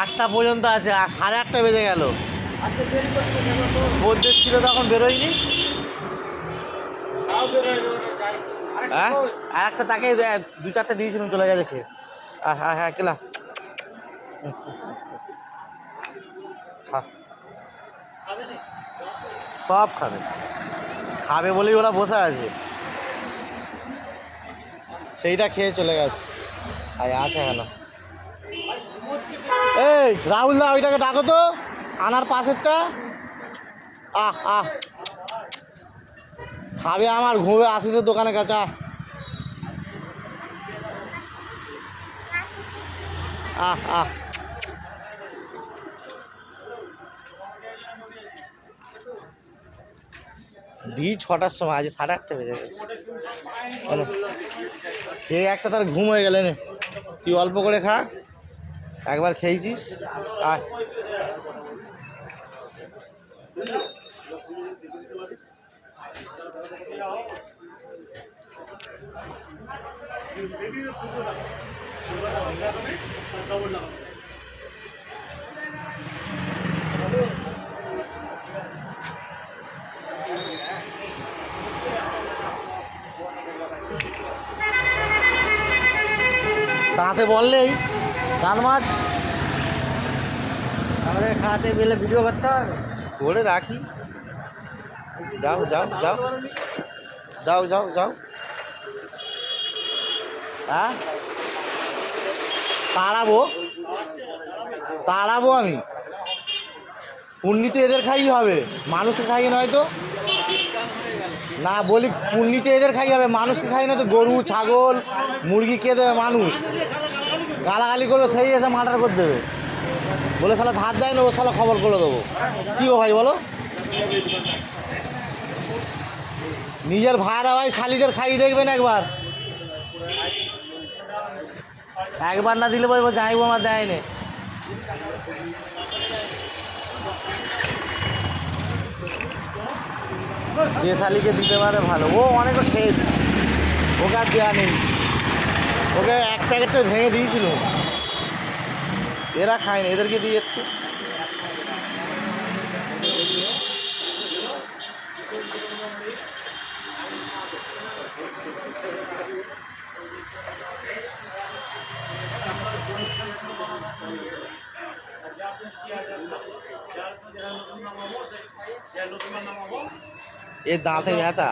আটটা পর্যন্ত আছে, আর 8:30 বেজে গেল। বদ্যের ছিল তখন বেরোয়নি। হ্যাঁ, আর একটা তাকে 2-4টে দিয়েছিলাম, চলে গেছে খেয়ে। হ্যাঁ হ্যাঁ, কেলা খা, সব খাবে, খাবে বলেই ওরা বসে আছে। সেইটা খেয়ে চলে গেছে। আর আছে কেন? এই রাহুল দা, ওইটাকে ডাকো তো, আনার পাশেরটা। খাবে আমার, ঘুমে আসিস দোকানে কাছে। দি 6টার সময়, আজ 8:30 বেজে গেছে। খেয়ে একটা তার ঘুম হয়ে গেলে। তুই অল্প করে খা, একবার খেয়েছিস। আর তাতে বললেই কান মাছ আমাদের খাতে বেলে ভিডিও করতে হবে, করে রাখি। যাও যাও যাও যাও যাও যাও। হ্যাঁ, তাড়াবো আমি। পুণ্যিতে এদের খাই হবে, মানুষকে খাইয়ে নয় তো। না বলি, পুণ্যিতে এদের খাই হবে, মানুষকে খাই না তো। গরু ছাগল মুরগি কে দেবে? মানুষ। গালাগালি করবে, সেই এসে মার্ডার করে দেবে বলে শালা ধার দেয় না, ও শালা খবর করে দেবো। কী গো ভাই বলো? নিজের ভাইরা ভাই শালিদের খাইয়ে দেখবেন একবার না দিলে বলবো যাইবো, আমার দেয় না। যে শালিকে দিতে পারে ভালো, ও অনেক খেয়েছে, ওকে আর দেওয়া নেই। ওকে এক প্যাকেটটা ভেঙে দিয়েছিল, এরা খায় না, এদেরকে দিয়ে একটু। এ দাঁতে ব্যথা।